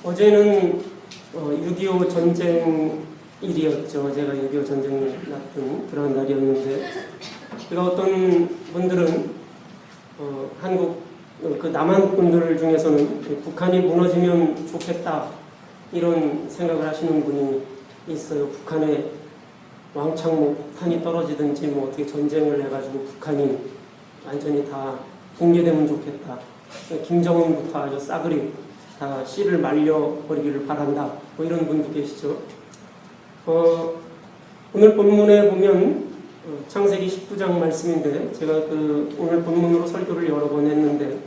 어제는 6.25 전쟁일이었죠. 제가 6.25 전쟁을 났던 그런 날이었는데, 그러니까 어떤 분들은 한국 그 남한 분들 중에서는 북한이 무너지면 좋겠다 이런 생각을 하시는 분이 있어요. 북한에 왕창 뭐 폭탄이 떨어지든지 뭐 어떻게 전쟁을 해가지고 북한이 완전히 다 붕괴되면 좋겠다. 김정은부터 아주 싸그리 다 씨를 말려버리기를 바란다. 뭐 이런 분도 계시죠. 오늘 본문에 보면 창세기 19장 말씀인데, 제가 오늘 본문으로 설교를 여러 번 했는데,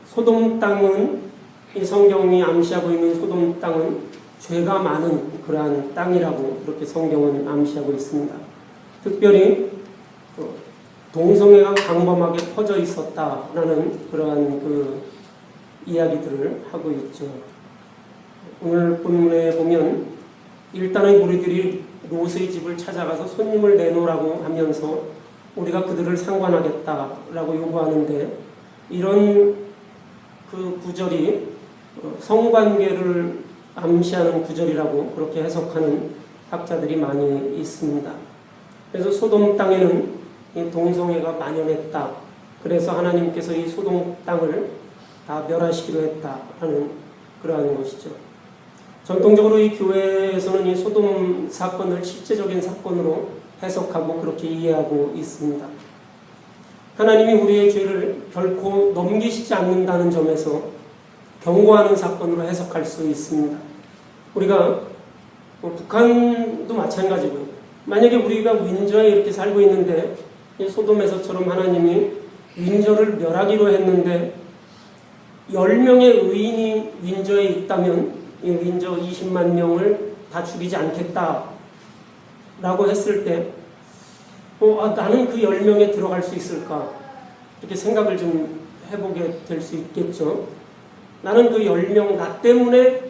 소돔 땅은, 이 성경이 암시하고 있는 소돔 땅은 죄가 많은 그러한 땅이라고 그렇게 성경은 암시하고 있습니다. 특별히 동성애가 광범하게 퍼져 있었다라는 그러한 이야기들을 하고 있죠. 오늘 본문에 보면 일단은 우리들이 롯의 집을 찾아가서 손님을 내놓으라고 하면서 우리가 그들을 상관하겠다라고 요구하는데, 이런 구절이 성관계를 암시하는 구절이라고 그렇게 해석하는 학자들이 많이 있습니다. 그래서 소돔 땅에는 이 동성애가 만연했다. 그래서 하나님께서 이 소돔 땅을 다 멸하시기로 했다라는 그러한 것이죠. 전통적으로 이 교회에서는 이 소돔 사건을 실제적인 사건으로 해석하고 그렇게 이해하고 있습니다. 하나님이 우리의 죄를 결코 넘기시지 않는다는 점에서 경고하는 사건으로 해석할 수 있습니다. 우리가 북한도 마찬가지고요. 만약에 우리가 윈저에 이렇게 살고 있는데, 소돔에서처럼 하나님이 윈저를 멸하기로 했는데 10명의 의인이 윈저에 있다면 이 윈저 20만 명을 다 죽이지 않겠다라고 했을 때 나는 그 10명에 들어갈 수 있을까? 이렇게 생각을 좀 해보게 될 수 있겠죠. 나는 그 10명, 나 때문에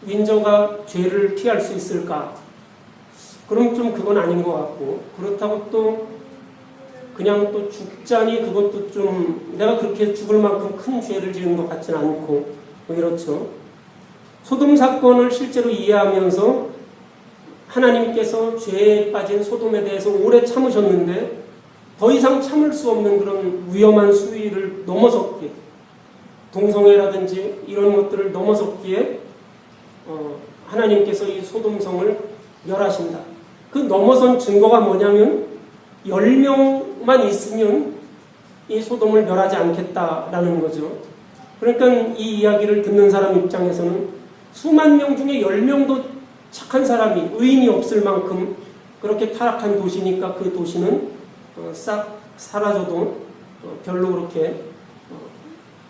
윈저가 죄를 피할 수 있을까? 그럼 좀 그건 아닌 것 같고, 그렇다고 또 그냥 또 죽자니 그것도 좀 내가 그렇게 죽을 만큼 큰 죄를 지은 것 같지는 않고 뭐 이렇죠. 소돔 사건을 실제로 이해하면서 하나님께서 죄에 빠진 소돔에 대해서 오래 참으셨는데 더 이상 참을 수 없는 그런 위험한 수위를 넘어섰기에, 동성애라든지 이런 것들을 넘어섰기에 하나님께서 이 소돔성을 멸하신다. 그 넘어선 증거가 뭐냐면 10명만 있으면 이 소돔을 멸하지 않겠다라는 거죠. 그러니까 이 이야기를 듣는 사람 입장에서는 수만 명 중에 10명도 착한 사람이, 의인이 없을 만큼 그렇게 타락한 도시니까 그 도시는 싹 사라져도 별로 그렇게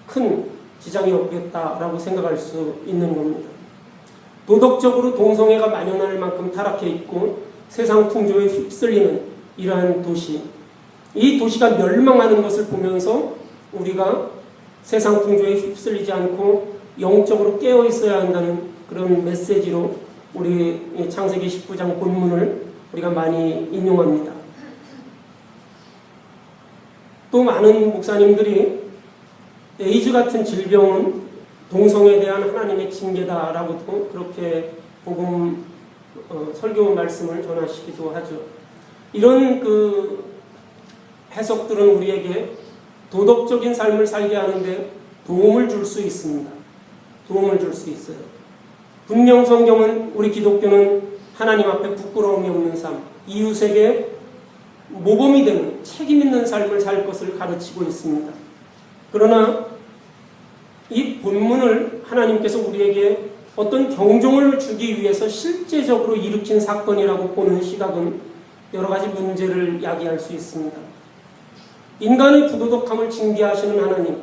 큰 지장이 없겠다라고 생각할 수 있는 겁니다. 도덕적으로 동성애가 만연할 만큼 타락해 있고 세상 풍조에 휩쓸리는 이러한 도시, 이 도시가 멸망하는 것을 보면서 우리가 세상 풍조에 휩쓸리지 않고 영적으로 깨어 있어야 한다는 그런 메시지로 우리 창세기 19장 본문을 우리가 많이 인용합니다. 또 많은 목사님들이 에이즈 같은 질병은 동성애에 대한 하나님의 징계다라고도 그렇게 복음 설교 말씀을 전하시기도 하죠. 이런 해석들은 우리에게 도덕적인 삶을 살게 하는데 도움을 줄 수 있습니다. 도움을 줄 수 있어요. 분명 성경은, 우리 기독교는 하나님 앞에 부끄러움이 없는 삶, 이웃에게 모범이 되는 책임 있는 삶을 살 것을 가르치고 있습니다. 그러나 이 본문을 하나님께서 우리에게 어떤 경종을 주기 위해서 실제적으로 일으킨 사건이라고 보는 시각은 여러 가지 문제를 야기할 수 있습니다. 인간의 부도덕함을 징계하시는 하나님,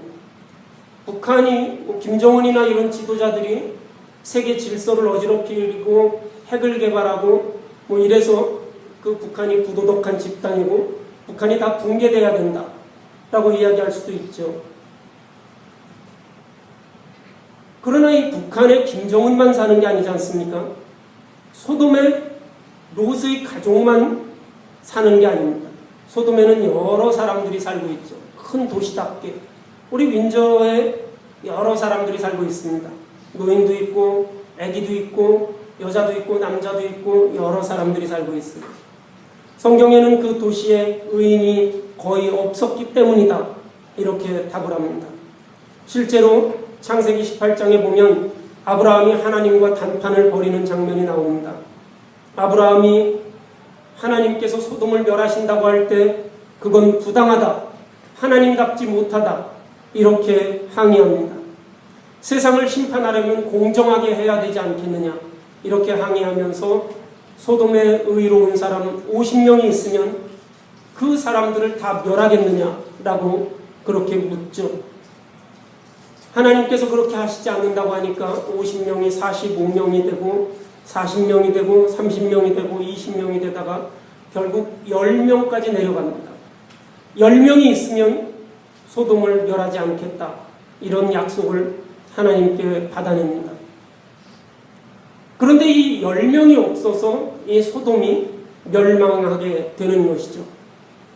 북한이 김정은이나 이런 지도자들이 세계 질서를 어지럽히고 핵을 개발하고 뭐 이래서 그 북한이 부도덕한 집단이고 북한이 다 붕괴돼야 된다라고 이야기할 수도 있죠. 그러나 이 북한에 김정은만 사는 게 아니지 않습니까? 소돔에 롯의 가족만 사는 게 아닙니다. 소돔에는 여러 사람들이 살고 있죠. 큰 도시답게 우리 윈저에 여러 사람들이 살고 있습니다. 노인도 있고 아기도 있고 여자도 있고 남자도 있고 여러 사람들이 살고 있어요. 성경에는 그 도시에 의인이 거의 없었기 때문이다, 이렇게 답을 합니다. 실제로 창세기 18장에 보면 아브라함이 하나님과 단판을 벌이는 장면이 나옵니다. 아브라함이 하나님께서 소돔을 멸하신다고 할 때 그건 부당하다, 하나님답지 못하다, 이렇게 항의합니다. 세상을 심판하려면 공정하게 해야 되지 않겠느냐, 이렇게 항의하면서 소돔에 의로운 사람 50명이 있으면 그 사람들을 다 멸하겠느냐라고 그렇게 묻죠. 하나님께서 그렇게 하시지 않는다고 하니까 50명이 45명이 되고 40명이 되고 30명이 되고 20명이 되다가 결국 10명까지 내려갑니다. 10명이 있으면 소돔을 멸하지 않겠다, 이런 약속을 하나님께 받아냅니다. 그런데 이 10명이 없어서 이 소돔이 멸망하게 되는 것이죠.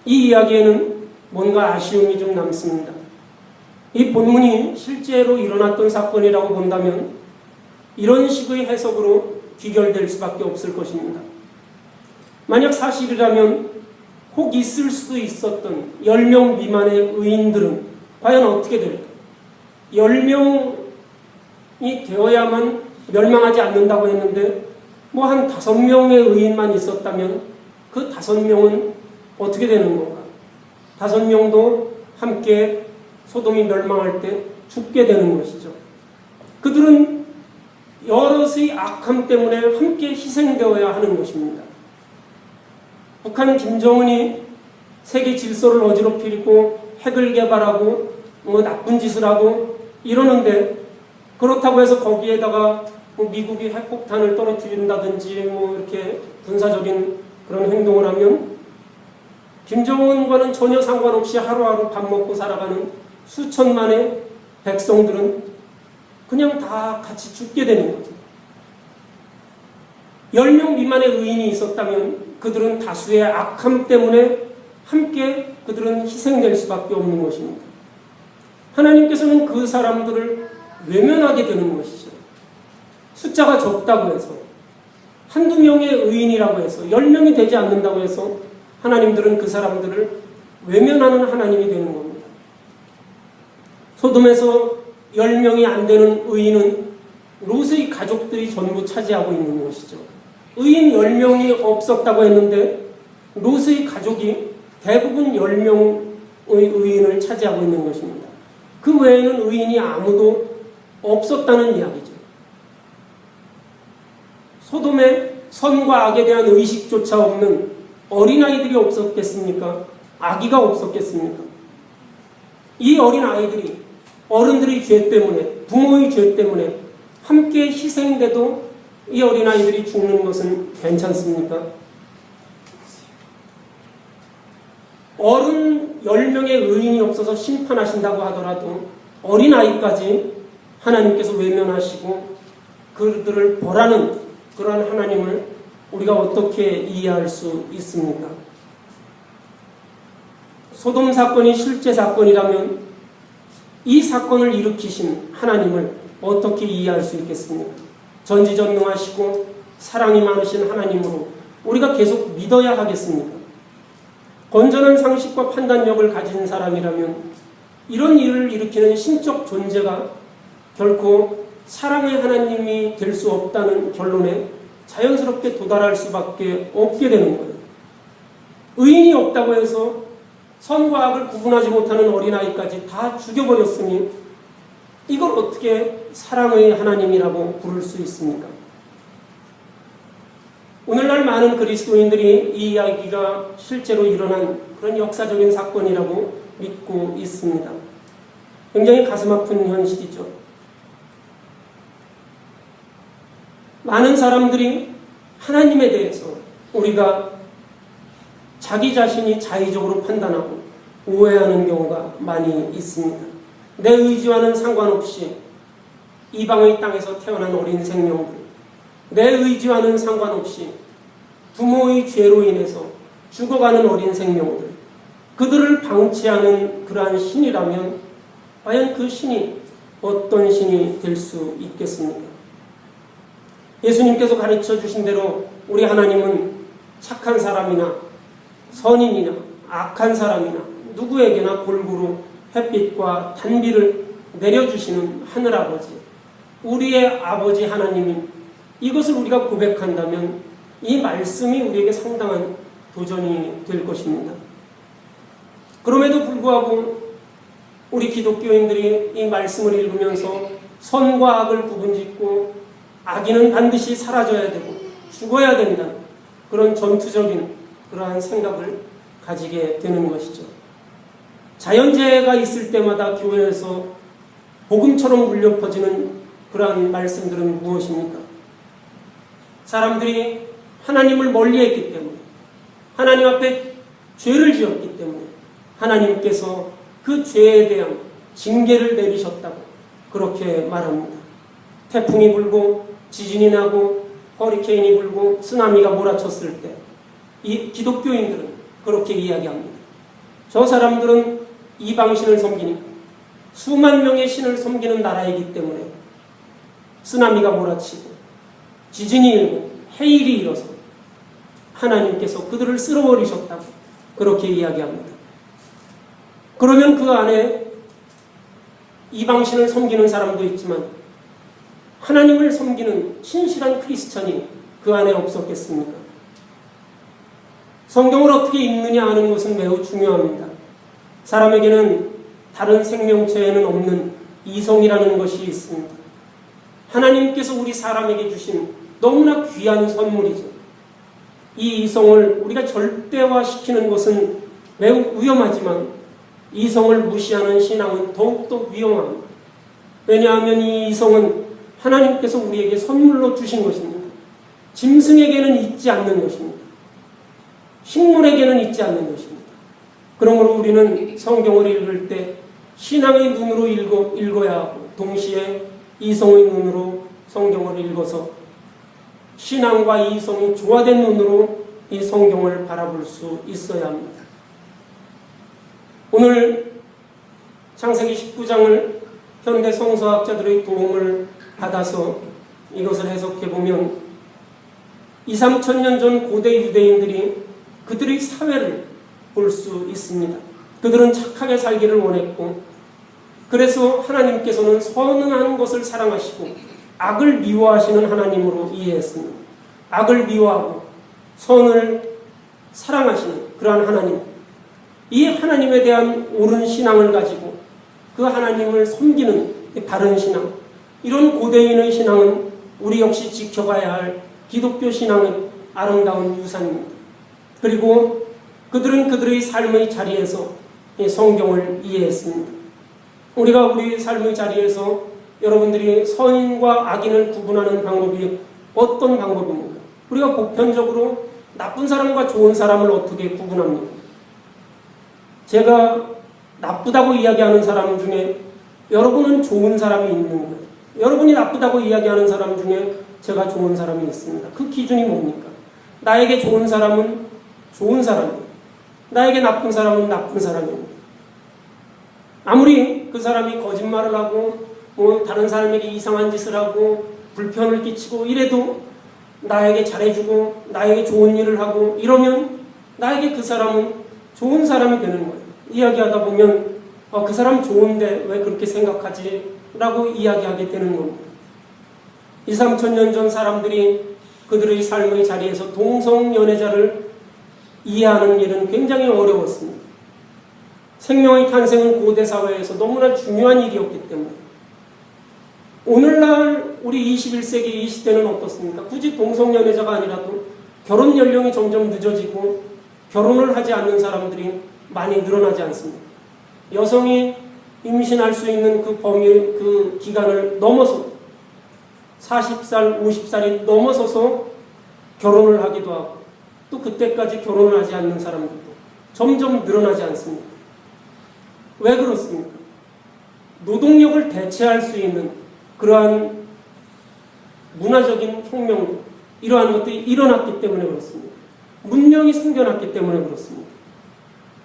이 이야기에는 뭔가 아쉬움이 좀 남습니다. 이 본문이 실제로 일어났던 사건이라고 본다면 이런 식의 해석으로 귀결될 수밖에 없을 것입니다. 만약 사실이라면 혹 있을 수도 있었던 10명 미만의 의인들은 과연 어떻게 될까? 10명이 되어야만 멸망하지 않는다고 했는데 뭐 한 5명의 의인만 있었다면 그 5명은 어떻게 되는 건가? 5명도 함께 소돔이 멸망할 때 죽게 되는 것이죠. 그들은 여럿의 악함 때문에 함께 희생되어야 하는 것입니다. 북한 김정은이 세계 질서를 어지럽히고 핵을 개발하고 뭐 나쁜 짓을 하고 이러는데, 그렇다고 해서 거기에다가 뭐 미국이 핵폭탄을 떨어뜨린다든지 뭐 이렇게 군사적인 그런 행동을 하면 김정은과는 전혀 상관없이 하루하루 밥 먹고 살아가는 수천만의 백성들은 그냥 다 같이 죽게 되는 거죠. 10명 미만의 의인이 있었다면 그들은 다수의 악함 때문에 함께 그들은 희생될 수밖에 없는 것입니다. 하나님께서는 그 사람들을 외면하게 되는 것이죠. 숫자가 적다고 해서, 한두 명의 의인이라고 해서, 10명이 되지 않는다고 해서 하나님들은 그 사람들을 외면하는 하나님이 되는 겁니다. 소돔에서 10명이 안 되는 의인은 롯의 가족들이 전부 차지하고 있는 것이죠. 의인 10명이 없었다고 했는데 롯의 가족이 대부분 10명의 의인을 차지하고 있는 것입니다. 그 외에는 의인이 아무도 없었다는 이야기죠. 소돔에 선과 악에 대한 의식조차 없는 어린아이들이 없었겠습니까? 아기가 없었겠습니까? 이 어린아이들이 어른들의 죄 때문에, 부모의 죄 때문에 함께 희생돼도 이 어린아이들이 죽는 것은 괜찮습니까? 어른 10명의 의인이 없어서 심판하신다고 하더라도 어린아이까지 하나님께서 외면하시고 그들을 벌하는 그러한 하나님을 우리가 어떻게 이해할 수 있습니까? 소돔 사건이 실제 사건이라면 이 사건을 일으키신 하나님을 어떻게 이해할 수 있겠습니까? 전지전능하시고 사랑이 많으신 하나님으로 우리가 계속 믿어야 하겠습니까? 건전한 상식과 판단력을 가진 사람이라면 이런 일을 일으키는 신적 존재가 결코 사랑의 하나님이 될 수 없다는 결론에 자연스럽게 도달할 수밖에 없게 되는 거예요. 의인이 없다고 해서 선과 악을 구분하지 못하는 어린아이까지 다 죽여버렸으니 이걸 어떻게 사랑의 하나님이라고 부를 수 있습니까? 오늘날 많은 그리스도인들이 이 이야기가 실제로 일어난 그런 역사적인 사건이라고 믿고 있습니다. 굉장히 가슴 아픈 현실이죠. 많은 사람들이 하나님에 대해서 우리가 자기 자신이 자의적으로 판단하고 오해하는 경우가 많이 있습니다. 내 의지와는 상관없이 이방의 땅에서 태어난 어린 생명들, 내 의지와는 상관없이 부모의 죄로 인해서 죽어가는 어린 생명들, 그들을 방치하는 그러한 신이라면 과연 그 신이 어떤 신이 될 수 있겠습니까? 예수님께서 가르쳐 주신 대로 우리 하나님은 착한 사람이나 선인이나 악한 사람이나 누구에게나 골고루 햇빛과 단비를 내려주시는 하늘아버지, 우리의 아버지 하나님인 이것을 우리가 고백한다면 이 말씀이 우리에게 상당한 도전이 될 것입니다. 그럼에도 불구하고 우리 기독교인들이 이 말씀을 읽으면서 선과 악을 구분짓고 악인은 반드시 사라져야 되고 죽어야 된다는 그런 전투적인 그러한 생각을 가지게 되는 것이죠. 자연재해가 있을 때마다 교회에서 복음처럼 울려 퍼지는 그러한 말씀들은 무엇입니까? 사람들이 하나님을 멀리했기 때문에, 하나님 앞에 죄를 지었기 때문에 하나님께서 그 죄에 대한 징계를 내리셨다고 그렇게 말합니다. 태풍이 불고 지진이 나고 허리케인이 불고 쓰나미가 몰아쳤을 때 이 기독교인들은 그렇게 이야기합니다. 저 사람들은 이방신을 섬기니까, 수만 명의 신을 섬기는 나라이기 때문에 쓰나미가 몰아치고 지진이 일고 해일이 일어서 하나님께서 그들을 쓸어버리셨다고 그렇게 이야기합니다. 그러면 그 안에 이방신을 섬기는 사람도 있지만 하나님을 섬기는 신실한 크리스찬이 그 안에 없었겠습니까? 성경을 어떻게 읽느냐 하는 것은 매우 중요합니다. 사람에게는 다른 생명체에는 없는 이성이라는 것이 있습니다. 하나님께서 우리 사람에게 주신 너무나 귀한 선물이죠. 이 이성을 우리가 절대화시키는 것은 매우 위험하지만 이성을 무시하는 신앙은 더욱더 위험합니다. 왜냐하면 이 이성은 하나님께서 우리에게 선물로 주신 것입니다. 짐승에게는 있지 않는 것입니다. 식물에게는 있지 않는 것입니다. 그러므로 우리는 성경을 읽을 때 신앙의 눈으로 읽어야 하고 동시에 이성의 눈으로 성경을 읽어서 신앙과 이성이 조화된 눈으로 이 성경을 바라볼 수 있어야 합니다. 오늘 창세기 19장을 현대 성서학자들의 도움을 받아서 이것을 해석해보면 2,3,000년 전 고대 유대인들이 그들의 사회를 볼 수 있습니다. 그들은 착하게 살기를 원했고 그래서 하나님께서는 선한 것을 사랑하시고 악을 미워하시는 하나님으로 이해했습니다. 악을 미워하고 선을 사랑하시는 그러한 하나님, 이 하나님에 대한 옳은 신앙을 가지고 그 하나님을 섬기는 바른 신앙, 이런 고대인의 신앙은 우리 역시 지켜가야 할 기독교 신앙의 아름다운 유산입니다. 그리고 그들은 그들의 삶의 자리에서 이 성경을 이해했습니다. 우리가 우리 삶의 자리에서 여러분들이 선인과 악인을 구분하는 방법이 어떤 방법입니까? 우리가 보편적으로 나쁜 사람과 좋은 사람을 어떻게 구분합니까? 제가 나쁘다고 이야기하는 사람 중에 여러분은 좋은 사람이 있는 거예요. 여러분이 나쁘다고 이야기하는 사람 중에 제가 좋은 사람이 있습니다. 그 기준이 뭡니까? 나에게 좋은 사람은 좋은 사람이에요. 나에게 나쁜 사람은 나쁜 사람입니다. 아무리 그 사람이 거짓말을 하고 다른 사람에게 이상한 짓을 하고 불편을 끼치고 이래도 나에게 잘해주고 나에게 좋은 일을 하고 이러면 나에게 그 사람은 좋은 사람이 되는 거예요. 이야기하다 보면 그 사람 좋은데 왜 그렇게 생각하지? 라고 이야기하게 되는 겁니다. 2,3,000년 전 사람들이 그들의 삶의 자리에서 동성연애자를 이해하는 일은 굉장히 어려웠습니다. 생명의 탄생은 고대 사회에서 너무나 중요한 일이었기 때문에 오늘날 우리 21세기 이 시대는 어떻습니까? 굳이 동성연애자가 아니라도 결혼 연령이 점점 늦어지고 결혼을 하지 않는 사람들이 많이 늘어나지 않습니다. 여성이 임신할 수 있는 그 범위, 그 기간을 넘어서 40살, 50살이 넘어서서 결혼을 하기도 하고 또 그때까지 결혼을 하지 않는 사람들도 점점 늘어나지 않습니다. 왜 그렇습니까? 노동력을 대체할 수 있는 그러한 문화적인 혁명도 이러한 것들이 일어났기 때문에 그렇습니다. 문명이 생겨났기 때문에 그렇습니다.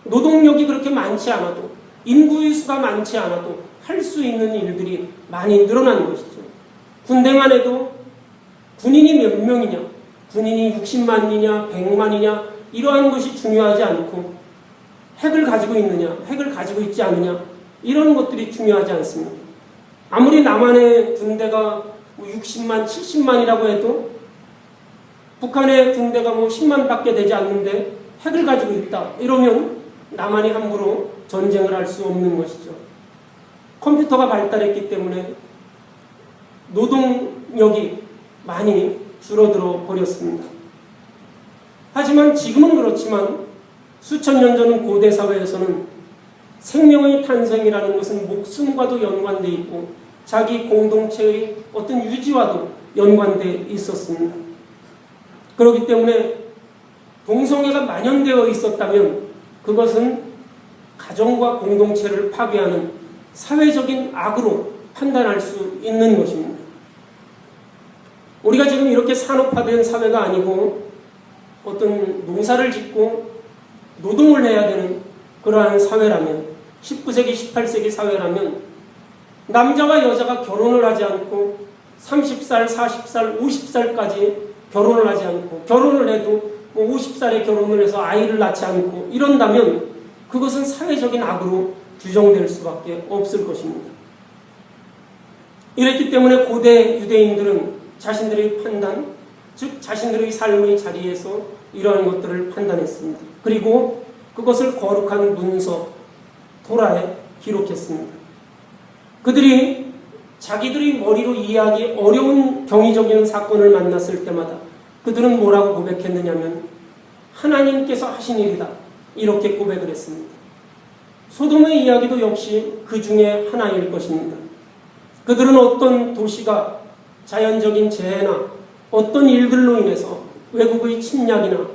노동력이 그렇게 많지 않아도 인구의 수가 많지 않아도 할 수 있는 일들이 많이 늘어난 것이죠. 군대만 해도 군인이 몇 명이냐, 군인이 60만이냐 100만이냐 이러한 것이 중요하지 않고 핵을 가지고 있느냐, 핵을 가지고 있지 않느냐 이런 것들이 중요하지 않습니다. 아무리 남한의 군대가 60만, 70만이라고 해도 북한의 군대가 10만 밖에 되지 않는데 핵을 가지고 있다 이러면 남한이 함부로 전쟁을 할 수 없는 것이죠. 컴퓨터가 발달했기 때문에 노동력이 많이 줄어들어 버렸습니다. 하지만 지금은 그렇지만 수천 년 전 고대 사회에서는 생명의 탄생이라는 것은 목숨과도 연관되어 있고 자기 공동체의 어떤 유지와도 연관되어 있었습니다. 그렇기 때문에 동성애가 만연되어 있었다면 그것은 가정과 공동체를 파괴하는 사회적인 악으로 판단할 수 있는 것입니다. 우리가 지금 이렇게 산업화된 사회가 아니고 어떤 농사를 짓고 노동을 해야 되는 그러한 사회라면 19세기, 18세기 사회라면 남자와 여자가 결혼을 하지 않고 30살, 40살, 50살까지 결혼을 하지 않고 결혼을 해도 50살에 결혼을 해서 아이를 낳지 않고 이런다면 그것은 사회적인 악으로 규정될 수밖에 없을 것입니다. 이랬기 때문에 고대 유대인들은 자신들의 판단, 즉 자신들의 삶의 자리에서 이러한 것들을 판단했습니다. 그리고 그것을 거룩한 문서, 토라에 기록했습니다. 그들이 자기들의 머리로 이해하기 어려운 경이적인 사건을 만났을 때마다 그들은 뭐라고 고백했느냐면 하나님께서 하신 일이다 이렇게 고백을 했습니다. 소돔의 이야기도 역시 그 중에 하나일 것입니다. 그들은 어떤 도시가 자연적인 재해나 어떤 일들로 인해서 외국의 침략이나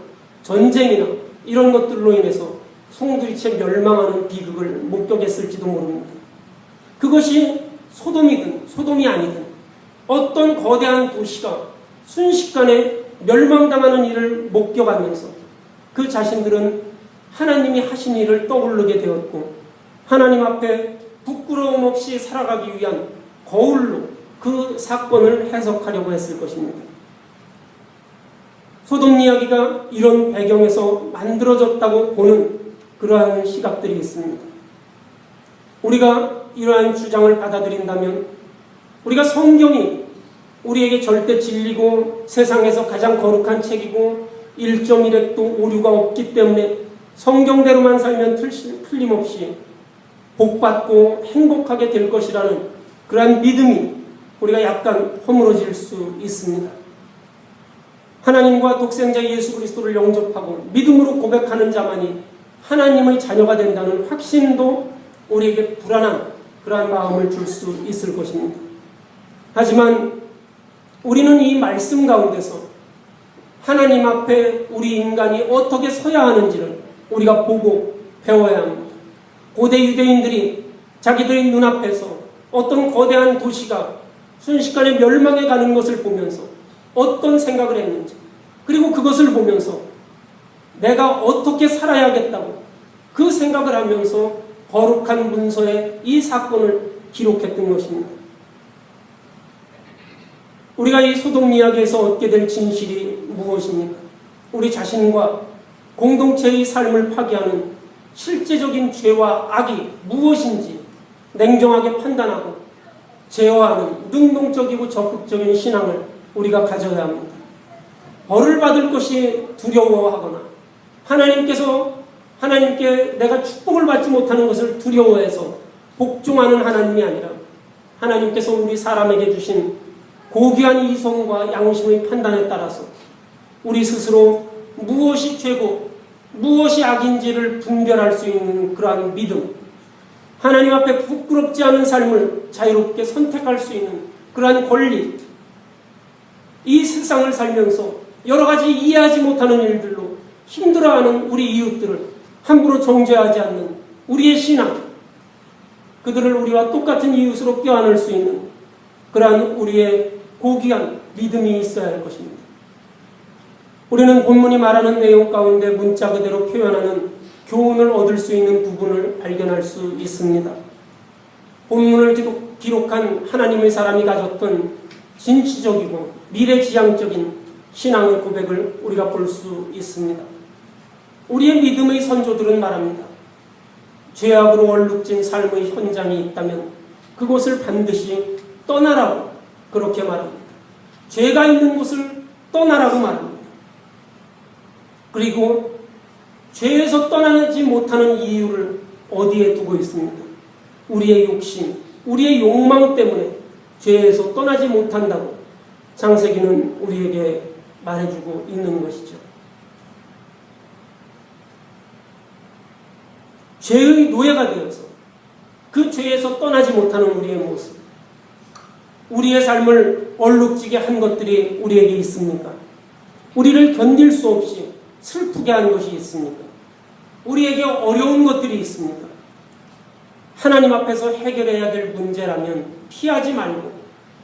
전쟁이나 이런 것들로 인해서 송두리째 멸망하는 비극을 목격했을지도 모릅니다. 그것이 소돔이든 소돔이 아니든 어떤 거대한 도시가 순식간에 멸망당하는 일을 목격하면서 그 자신들은 하나님이 하신 일을 떠오르게 되었고 하나님 앞에 부끄러움 없이 살아가기 위한 거울로 그 사건을 해석하려고 했을 것입니다. 소돔 이야기가 이런 배경에서 만들어졌다고 보는 그러한 시각들이 있습니다. 우리가 이러한 주장을 받아들인다면 우리가 성경이 우리에게 절대 진리고 세상에서 가장 거룩한 책이고 1.1핵도 오류가 없기 때문에 성경대로만 살면 틀림없이 복받고 행복하게 될 것이라는 그러한 믿음이 우리가 약간 허물어질 수 있습니다. 하나님과 독생자 예수 그리스도를 영접하고 믿음으로 고백하는 자만이 하나님의 자녀가 된다는 확신도 우리에게 불안한 그러한 마음을 줄 수 있을 것입니다. 하지만 우리는 이 말씀 가운데서 하나님 앞에 우리 인간이 어떻게 서야 하는지를 우리가 보고 배워야 합니다. 고대 유대인들이 자기들의 눈앞에서 어떤 거대한 도시가 순식간에 멸망해 가는 것을 보면서 어떤 생각을 했는지 그리고 그것을 보면서 내가 어떻게 살아야겠다고 그 생각을 하면서 거룩한 문서에 이 사건을 기록했던 것입니다. 우리가 이 소돔 이야기에서 얻게 될 진실이 무엇입니까? 우리 자신과 공동체의 삶을 파괴하는 실제적인 죄와 악이 무엇인지 냉정하게 판단하고 제어하는 능동적이고 적극적인 신앙을 우리가 가져야 합니다. 벌을 받을 것이 두려워하거나 하나님께 내가 축복을 받지 못하는 것을 두려워해서 복종하는 하나님이 아니라 하나님께서 우리 사람에게 주신 고귀한 이성과 양심의 판단에 따라서 우리 스스로 무엇이 죄고 무엇이 악인지를 분별할 수 있는 그러한 믿음, 하나님 앞에 부끄럽지 않은 삶을 자유롭게 선택할 수 있는 그러한 권리, 이 세상을 살면서 여러 가지 이해하지 못하는 일들로 힘들어하는 우리 이웃들을 함부로 정죄하지 않는 우리의 신앙, 그들을 우리와 똑같은 이웃으로 껴안을 수 있는 그러한 우리의 고귀한 믿음이 있어야 할 것입니다. 우리는 본문이 말하는 내용 가운데 문자 그대로 표현하는 교훈을 얻을 수 있는 부분을 발견할 수 있습니다. 본문을 기록한 하나님의 사람이 가졌던 진취적이고 미래지향적인 신앙의 고백을 우리가 볼 수 있습니다. 우리의 믿음의 선조들은 말합니다. 죄악으로 얼룩진 삶의 현장이 있다면 그곳을 반드시 떠나라고 그렇게 말합니다. 죄가 있는 곳을 떠나라고 말합니다. 그리고 죄에서 떠나지 못하는 이유를 어디에 두고 있습니까? 우리의 욕심, 우리의 욕망 때문에 죄에서 떠나지 못한다고 창세기는 우리에게 말해주고 있는 것이죠. 죄의 노예가 되어서 그 죄에서 떠나지 못하는 우리의 모습, 우리의 삶을 얼룩지게 한 것들이 우리에게 있습니까? 우리를 견딜 수 없이 슬프게 한 것이 있습니까? 우리에게 어려운 것들이 있습니까? 하나님 앞에서 해결해야 될 문제라면 피하지 말고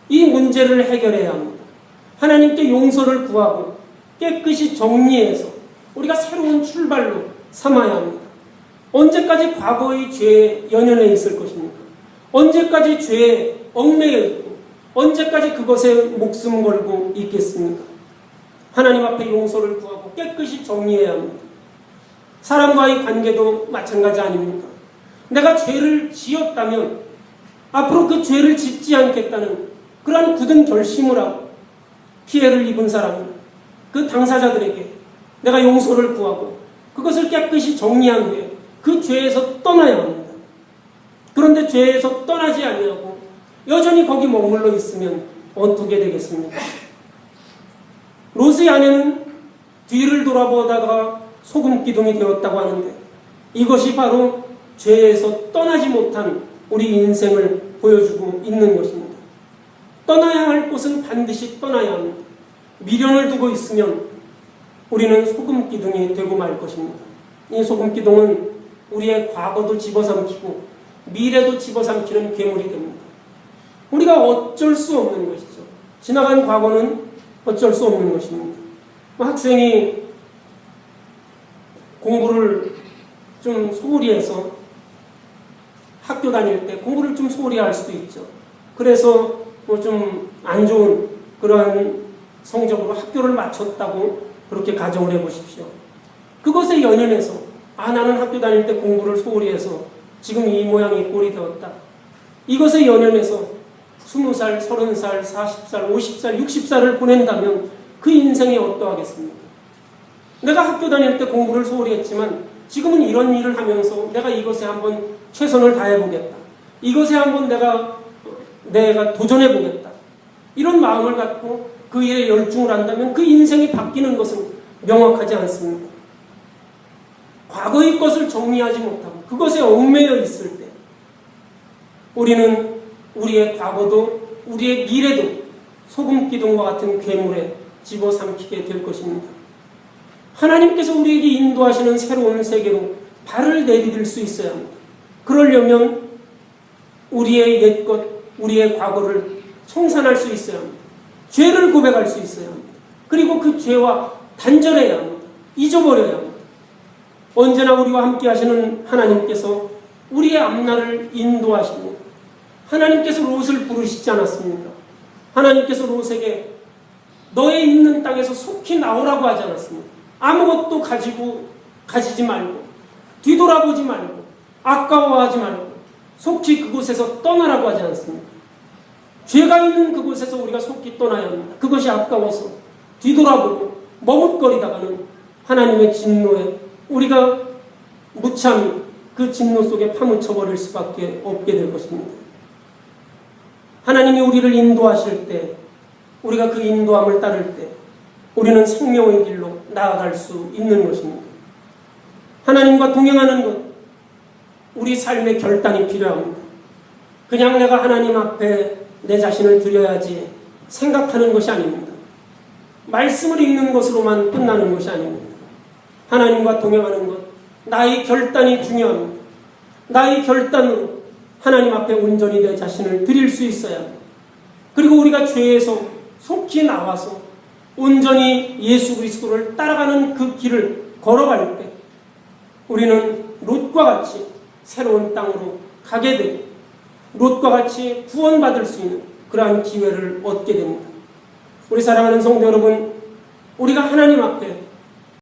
이 문제를 해결해야 합니다. 하나님께 용서를 구하고 깨끗이 정리해서 우리가 새로운 출발로 삼아야 합니다. 언제까지 과거의 죄에 연연해 있을 것입니까? 언제까지 죄에 얽매여 있고 언제까지 그것에 목숨 걸고 있겠습니까? 하나님 앞에 용서를 구하고 깨끗이 정리해야 합니다. 사람과의 관계도 마찬가지 아닙니까? 내가 죄를 지었다면 앞으로 그 죄를 짓지 않겠다는 그러한 굳은 결심을 하고 피해를 입은 사람은 그 당사자들에게 내가 용서를 구하고 그것을 깨끗이 정리한 후에 그 죄에서 떠나야 합니다. 그런데 죄에서 떠나지 아니하고 여전히 거기 머물러 있으면 어떻게 되겠습니까? 롯의 아내는 뒤를 돌아보다가 소금 기둥이 되었다고 하는데 이것이 바로 죄에서 떠나지 못한 우리 인생을 보여주고 있는 것입니다. 떠나야 할 곳은 반드시 떠나야 합니다. 미련을 두고 있으면 우리는 소금 기둥이 되고 말 것입니다. 이 소금 기둥은 우리의 과거도 집어삼키고 미래도 집어삼키는 괴물이 됩니다. 우리가 어쩔 수 없는 것이죠. 지나간 과거는 어쩔 수 없는 것입니다. 학생이 공부를 좀 소홀히 해서 학교 다닐 때 공부를 좀 소홀히 할 수도 있죠. 그래서 좀 안 좋은 그러한 성적으로 학교를 마쳤다고 그렇게 가정을 해보십시오. 그것에 연연해서 나는 학교 다닐 때 공부를 소홀히 해서 지금 이 모양 이 꼴이 되었다. 이것에 연연해서 20살, 30살, 40살, 50살, 60살을 보낸다면 그 인생이 어떠하겠습니까? 내가 학교 다닐 때 공부를 소홀히 했지만 지금은 이런 일을 하면서 내가 이것에 한번 최선을 다해보겠다. 이것에 한번 내가 도전해보겠다. 이런 마음을 갖고 그 일에 열중을 한다면 그 인생이 바뀌는 것은 명확하지 않습니다. 과거의 것을 정리하지 못하고 그것에 얽매여 있을 때 우리는 우리의 과거도 우리의 미래도 소금 기둥과 같은 괴물에 집어삼키게 될 것입니다. 하나님께서 우리에게 인도하시는 새로운 세계로 발을 내디딜 수 있어야 합니다. 그러려면 우리의 옛것, 우리의 과거를 청산할 수 있어야 합니다. 죄를 고백할 수 있어야 합니다. 그리고 그 죄와 단절해야 합니다. 잊어버려야 합니다. 언제나 우리와 함께 하시는 하나님께서 우리의 앞날을 인도하십니다. 하나님께서 롯을 부르시지 않았습니까? 하나님께서 롯에게 너의 있는 땅에서 속히 나오라고 하지 않았습니까? 아무것도 가지지 말고 뒤돌아보지 말고 아까워하지 말고 속히 그곳에서 떠나라고 하지 않습니까? 죄가 있는 그곳에서 우리가 속히 떠나야 합니다. 그것이 아까워서 뒤돌아보고 머뭇거리다가는 하나님의 진노에 우리가 무참히 그 진노 속에 파묻혀버릴 수밖에 없게 될 것입니다. 하나님이 우리를 인도하실 때 우리가 그 인도함을 따를 때 우리는 생명의 길로 나아갈 수 있는 것입니다. 하나님과 동행하는 것, 우리 삶의 결단이 필요합니다. 그냥 내가 하나님 앞에 내 자신을 드려야지 생각하는 것이 아닙니다. 말씀을 읽는 것으로만 끝나는 것이 아닙니다. 하나님과 동행하는 것, 나의 결단이 중요합니다. 나의 결단으로 하나님 앞에 온전히 내 자신을 드릴 수 있어야 합니다. 그리고 우리가 죄에서 속히 나와서 온전히 예수 그리스도를 따라가는 그 길을 걸어갈 때 우리는 롯과 같이 새로운 땅으로 가게 되고 롯과 같이 구원받을 수 있는 그러한 기회를 얻게 됩니다. 우리 사랑하는 성도 여러분, 우리가 하나님 앞에